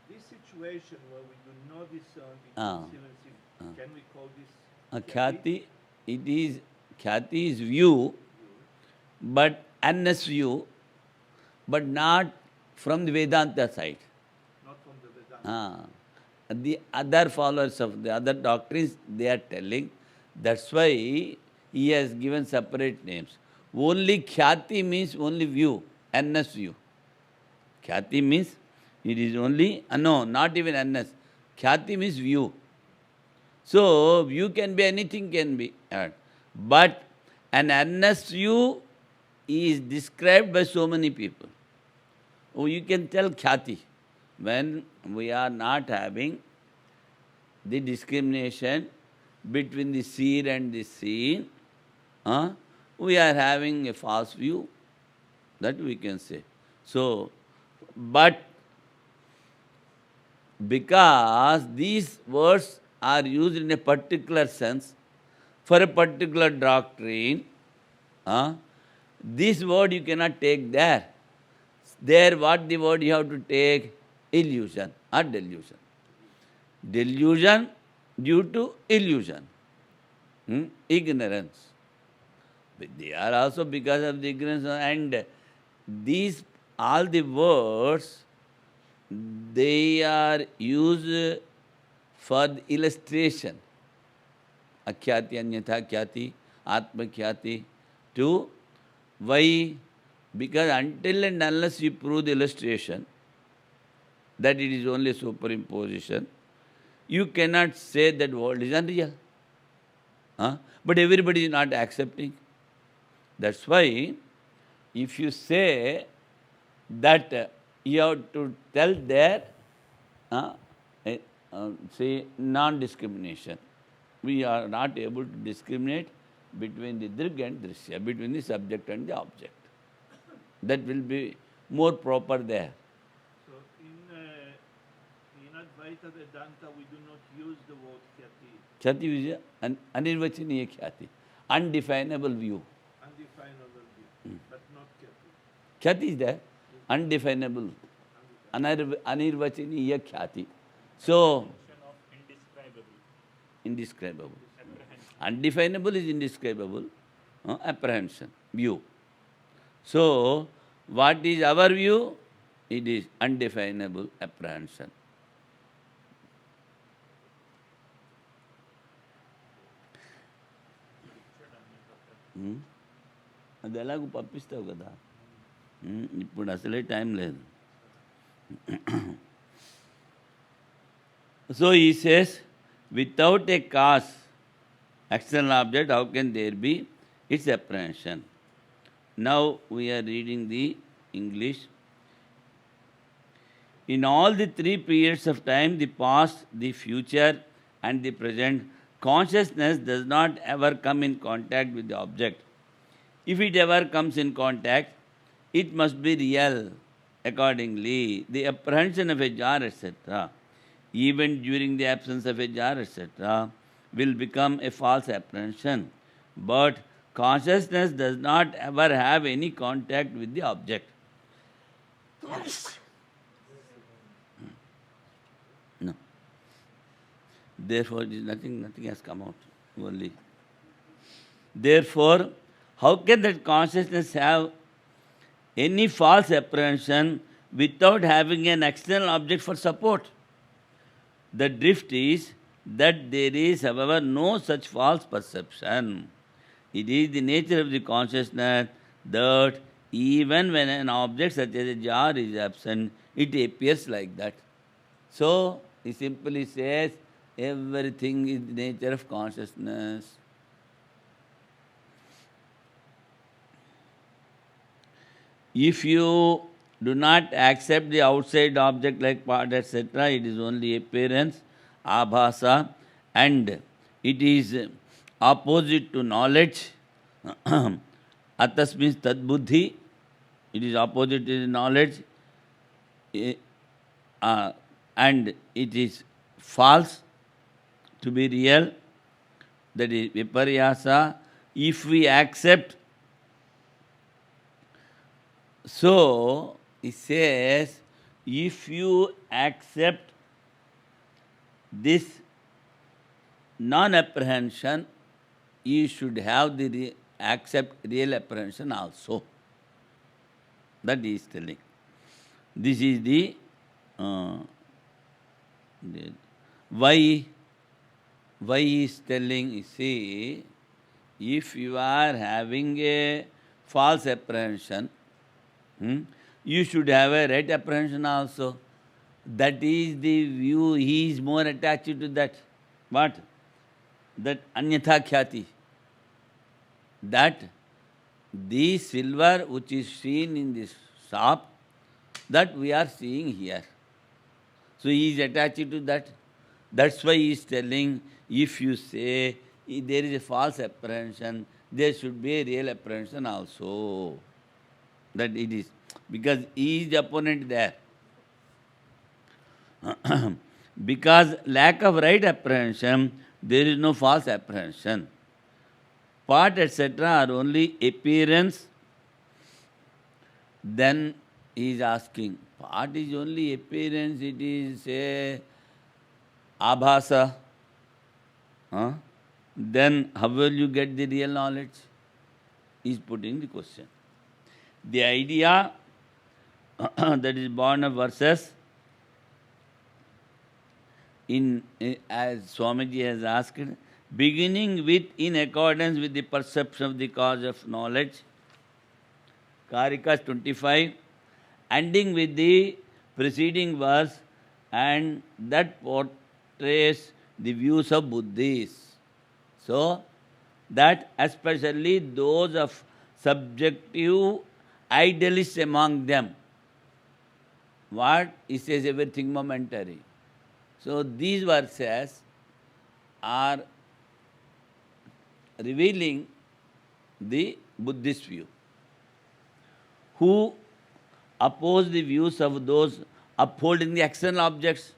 This situation where we do not discern Ah. between seal and sin, can we call this Khyati, it is, Khyati is view, but honest view, but not from the Vedanta side. Not from the Vedanta. The other followers of the other doctrines, they are telling, that's why he has given separate names. Only Khyati means only view, honest view. Khyati means it is only, no, not even honest. Khyati means view. So, view can be anything can be had. But an honest view is described by so many people. Oh, you can tell Khyati. When we are not having the discrimination between the seer and the seen, we are having a false view. That we can say. So, but because these words are used in a particular sense, for a particular doctrine, this word you cannot take there. There, what the word you have to take? Illusion or delusion. Delusion due to illusion, ignorance. But they are also because of the ignorance, and these, all the words, they are used for the illustration. Akhyati, anyatha khyati, atma khyati. To why? Because until and unless you prove the illustration that it is only superimposition, you cannot say that world is unreal. But everybody is not accepting. That's why if you say that you have to tell there, say non-discrimination. We are not able to discriminate between the drig and drishya, between the subject and the object. That will be more proper there. So in Advaita Vedanta we do not use the word Khyati. Khyati is an anirvachaniya khyati, undefinable view. Undefinable view, but not Khyati. Khyati is there, undefinable, anirvachaniya khyati. So, Of indescribable. indescribable. Apprehension. Undefinable is indescribable, apprehension, view. So, what is our view? It is undefinable apprehension. అది ఎలాగో పంపిస్తావు కదా ఇప్పుడు అసలే time లేదు. So he says, without a cause, external object, how can there be its apprehension? Now we are reading the English. In all the three periods of time, the past, the future, and the present, consciousness does not ever come in contact with the object. If it ever comes in contact, it must be real. Accordingly, the apprehension of a jar, etc., even during the absence of a jar, etc., will become a false apprehension. But consciousness does not ever have any contact with the object. No. Therefore, it is nothing has come out. Only. Therefore, how can that consciousness have any false apprehension without having an external object for support? The drift is that there is, however, no such false perception. It is the nature of the consciousness that even when an object such as a jar is absent, it appears like that. So, he simply says, everything is the nature of consciousness. If you do not accept the outside object like part, etc., it is only appearance, abhasa, and it is opposite to knowledge. Atas means tad buddhi, it is opposite to knowledge, and it is false. to be real, that is viparyasa. If we accept, so it says, if you accept this non-apprehension, you should have the accept real apprehension also. That is telling. This is the why is telling. You see, if you are having a false apprehension, you should have a right apprehension also. That is the view. He is more attached to that. What? That anyatha khyati. That the silver which is seen in this shop, that we are seeing here. So he is attached to that. That's why he is telling, if you say if there is a false apprehension, there should be a real apprehension also. That it is. Because he is the opponent there. Because lack of right apprehension, there is no false apprehension. Part, etc. are only appearance. Then he is asking, part is only appearance, it is a abhasa. Then how will you get the real knowledge? He is putting the question. The idea that is born of verses, as Swamiji has asked, beginning with in accordance with the perception of the cause of knowledge, Karikas 25, ending with the preceding verse, and that portrays the views of Buddhists. So, that especially those of subjective idealists among them. What? He says everything momentary. So, these verses are revealing the Buddhist view, who oppose the views of those upholding the external objects.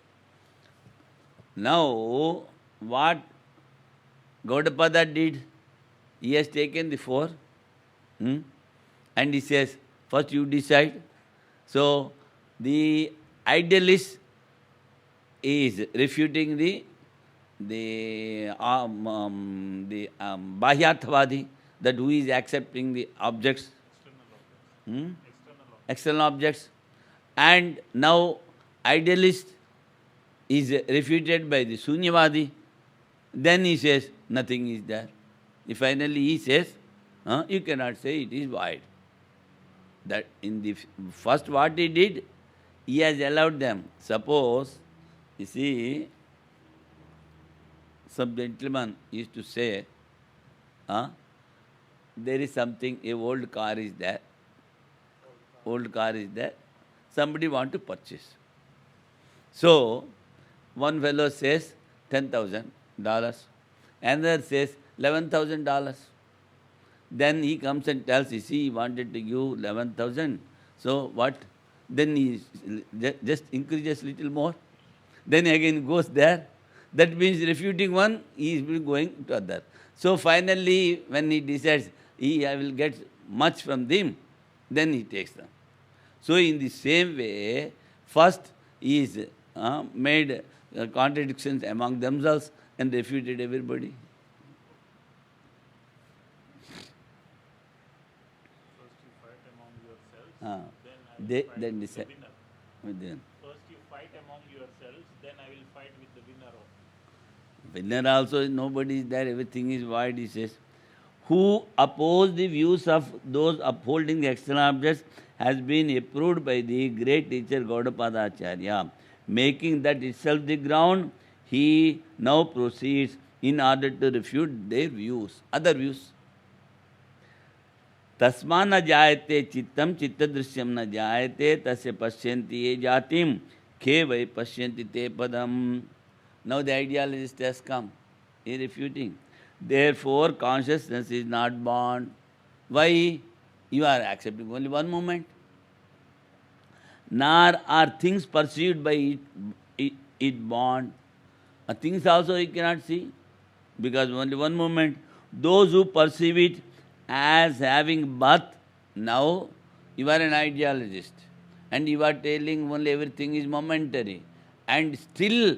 Now, what Gaudapada did, he has taken the four, and he says, first you decide. So, the idealist is refuting the Bahyarthavadi, that who is accepting the objects, external objects. And now idealist is refuted by the Sunyavadi. Then he says, nothing is there. Finally he says, you cannot say it is void. That in the first what he did, he has allowed them. Suppose, you see, some gentleman used to say, there is something, a old car is there, somebody want to purchase. So, one fellow says $10,000, another says $11,000. Then he comes and tells, you see, he wanted to give 11,000. So what? Then he just increases little more. Then again goes there. That means refuting one, he is going to other. So finally, when he decides, I will get much from them, then he takes them. So in the same way, first he is made contradictions among themselves and refuted everybody. Then decide. First you fight among yourselves, then I will fight with the winner of. Winner also, nobody is there, everything is void, he says. Who oppose the views of those upholding the external objects has been approved by the great teacher Gaudapada Acharya. Making that itself the ground, he now proceeds in order to refute their views, other views. तस्मा न जायते चित्तम चित्तदृश्यम न जायते तस्य पश्यन्ति ये जातिम खे वै पश्यन्ति ते पदम. Now the idealist has come, he refuting. Therefore consciousness is not born. Why? You are accepting only one moment. Nor are things perceived by it born. Things also you cannot see, because only one moment. Those who perceive it as having birth, now you are an ideologist, and you are telling only everything is momentary. And still,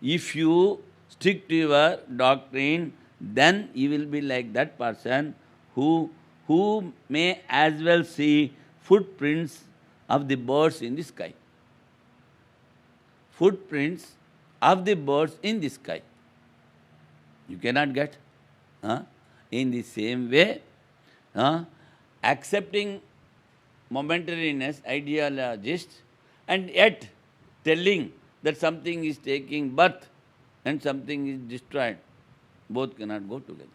if you stick to your doctrine, then you will be like that person who may as well see footprints of the birds in the sky. Footprints of the birds in the sky. You cannot get. In the same way, accepting momentariness, ideologist, and yet telling that something is taking birth and something is destroyed, both cannot go together.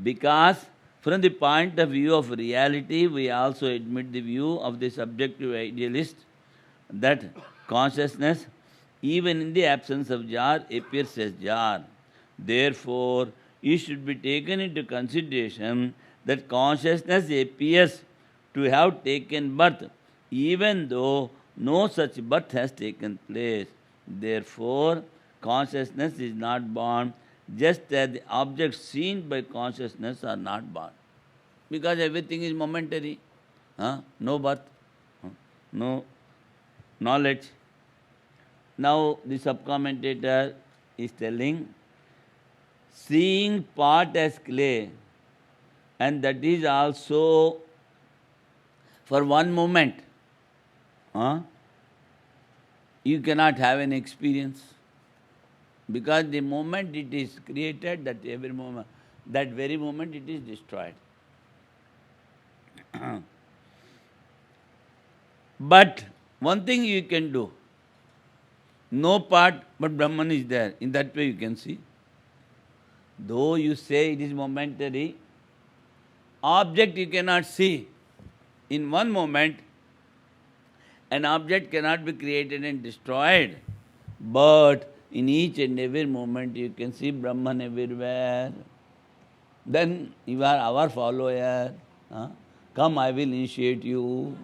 Because from the point of view of reality, we also admit the view of the subjective idealist that consciousness, even in the absence of jar, appears as jar. Therefore, it should be taken into consideration that consciousness appears to have taken birth, even though no such birth has taken place. Therefore, consciousness is not born, just as the objects seen by consciousness are not born. Because everything is momentary. No birth, no knowledge. Now the subcommentator is telling, seeing part as clay, and that is also for one moment. You cannot have an experience. Because the moment it is created, that very moment it is destroyed. But one thing you can do, no part but Brahman is there. In that way you can see. Though you say it is momentary, object you cannot see. In one moment, an object cannot be created and destroyed. But in each and every moment you can see Brahman everywhere. Then you are our follower. Come, I will initiate you.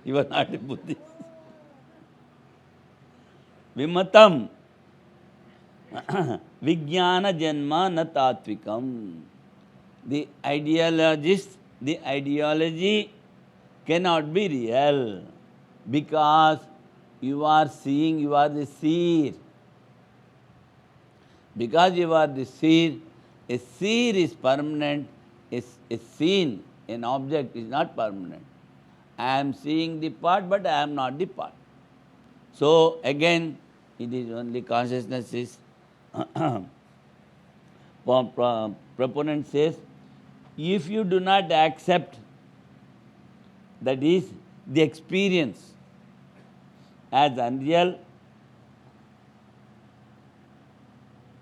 You are not a Buddhist. Vimatam Vijnana Janma na Tatvikam. The ideology cannot be real, because you are seeing, you are the seer. Because you are the seer, a seer is permanent, a seen, an object is not permanent. I am seeing the part, but I am not the part. So again, it is only consciousness is. Proponent says, if you do not accept, that is, the experience as unreal,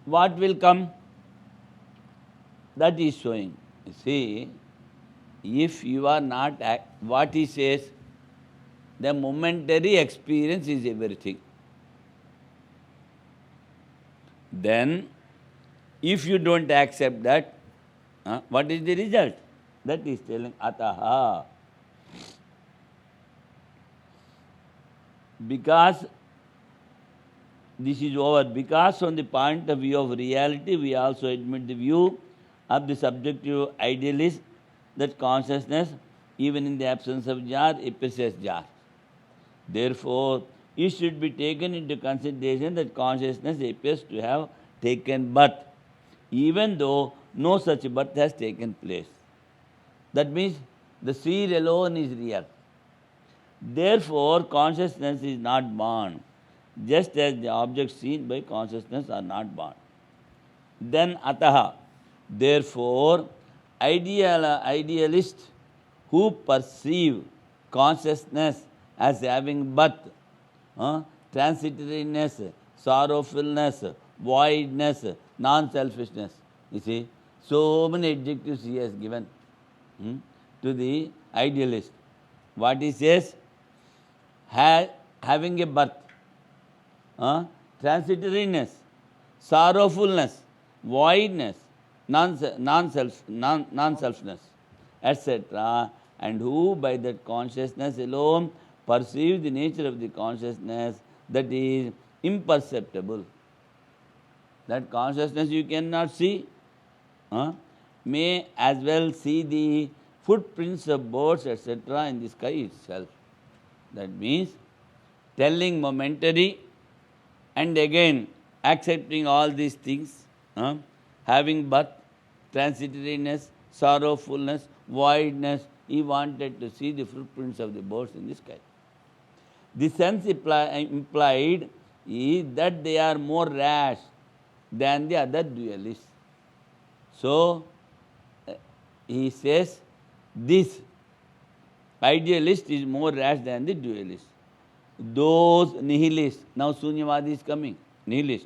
what will come? That is showing. You see, if you are not, what he says, the momentary experience is everything. Then, if you don't accept that, what is the result? That is telling ataha. Because this is over. Because from the point of view of reality, we also admit the view of the subjective idealist that consciousness, even in the absence of jar, appears as jar. Therefore, it should be taken into consideration that consciousness appears to have taken birth, even though no such birth has taken place. That means the seer alone is real. Therefore, consciousness is not born, just as the objects seen by consciousness are not born. Then ataha. Therefore, idealists who perceive consciousness as having birth, transitoriness, sorrowfulness, voidness, non-selfishness. You see, so many adjectives he has given to the idealist. What he says? Having a birth, transitoriness, sorrowfulness, voidness, non-selfness, etc. And who by that consciousness alone perceive the nature of the consciousness that is imperceptible. That consciousness you cannot see, may as well see the footprints of birds, etc. in the sky itself. That means telling momentary and again accepting all these things, having birth, transitoriness, sorrowfulness, voidness, he wanted to see the footprints of the birds in the sky. The sense implied is that they are more rash than the other dualists. So, he says this idealist is more rash than the dualist. Those nihilists, now Sunyavadi is coming, nihilist.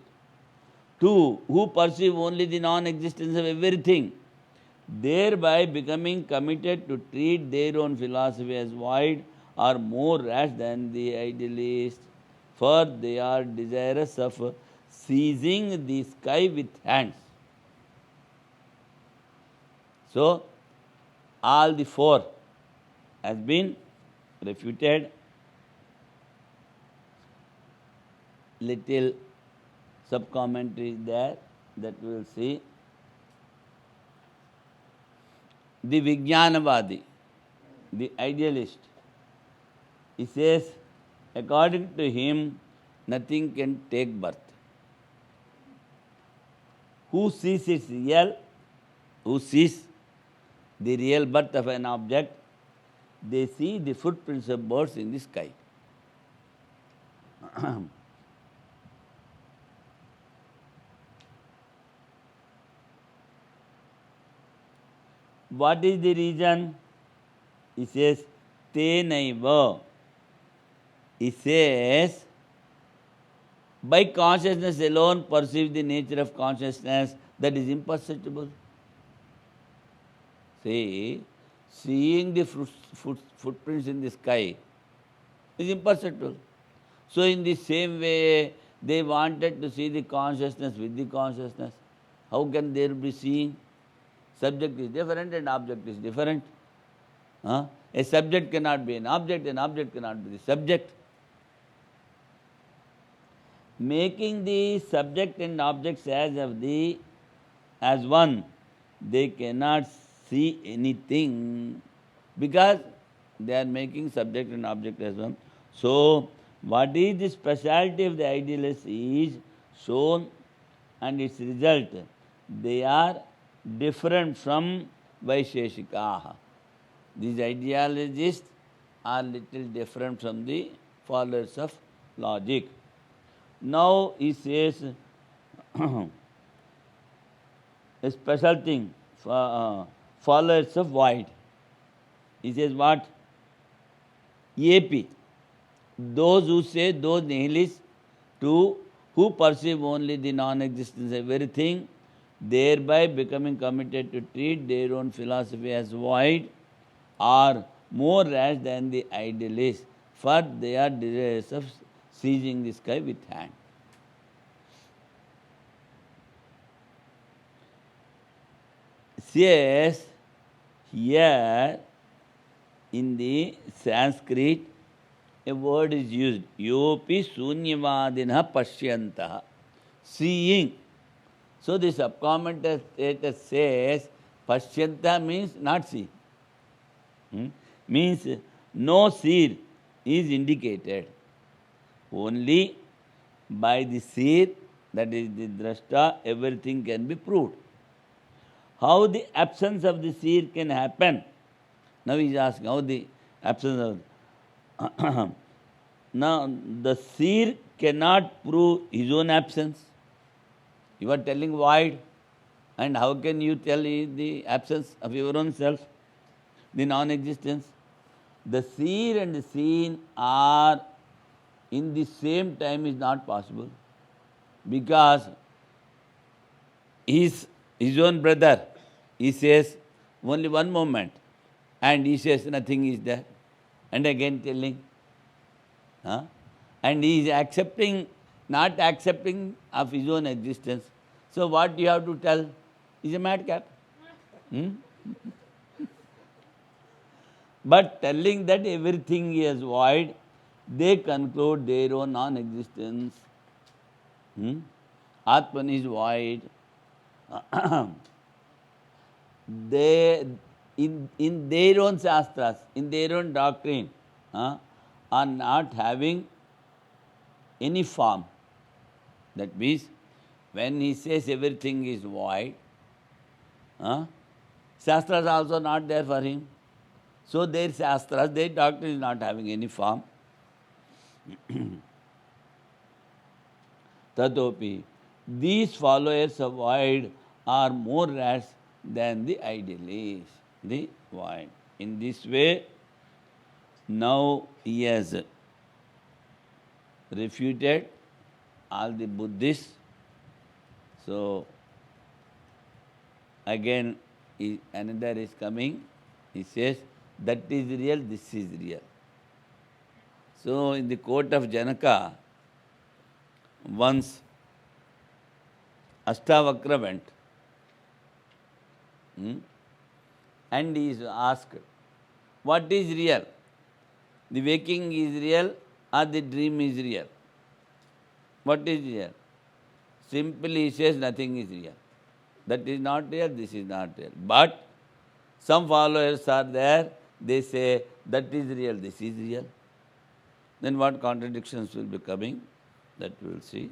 Two, who perceive only the non-existence of everything, thereby becoming committed to treat their own philosophy as void, are more rash than the idealists, for they are desirous of seizing the sky with hands. So, all the four has been refuted. Little sub-commentary there that we will see. The Vijnanavadi, the idealist, he says, according to him, nothing can take birth. Who sees its real, who sees the real birth of an object, they see the footprints of birds in the sky. What is the reason? He says, te naiva. He says, by consciousness alone perceive the nature of consciousness that is imperceptible. See, seeing the footprints in the sky is imperceptible. So in the same way, they wanted to see the consciousness with the consciousness. How can there be seeing? Subject is different and object is different. A subject cannot be an object cannot be the subject. Making the subject and objects as one, they cannot see anything because they are making subject and object as one. So, what is the speciality of the idealists is shown, and its result, they are different from Vaisheshikaha. These ideologists are little different from the followers of logic. Now he says a special thing for followers of void. He says what? AP. Those who say, those nihilists, two, who perceive only the non-existence of everything, thereby becoming committed to treat their own philosophy as void, are more rash than the idealists, for they are desirous of seizing the sky with hand. Says here in the Sanskrit, a word is used, yopi sunyavadinah pashyantah, seeing. So the subcommentator says, pashyantah means not see. Means no seer is indicated. Only by the seer, that is the drashta, everything can be proved. How the absence of the seer can happen? Now he is asking how the absence of... Now the seer cannot prove his own absence. You are telling void, and how can you tell the absence of your own self, the non-existence? The seer and the seen are in the same time is not possible, because his own brother, he says only one moment, and he says nothing is there, and again telling. And he is accepting, not accepting of his own existence. So what you have to tell? He's a madcap. But telling that everything is void, they conclude their own non-existence. Atman is void. They, in their own shastras, in their own doctrine, are not having any form. That means, when he says everything is void, shastras are also not there for him. So their shastras, their doctrine is not having any form. Tatopi, these followers of void are more rash than the idealists, the void. In this way, now he has refuted all the Buddhists. So, again, another is coming. He says, that is real, this is real. So, in the court of Janaka, once Ashtavakra went, and he is asked, what is real? The waking is real or the dream is real? What is real? Simply he says nothing is real. That is not real, this is not real. But some followers are there, they say that is real, this is real. Then what contradictions will be coming? That we will see.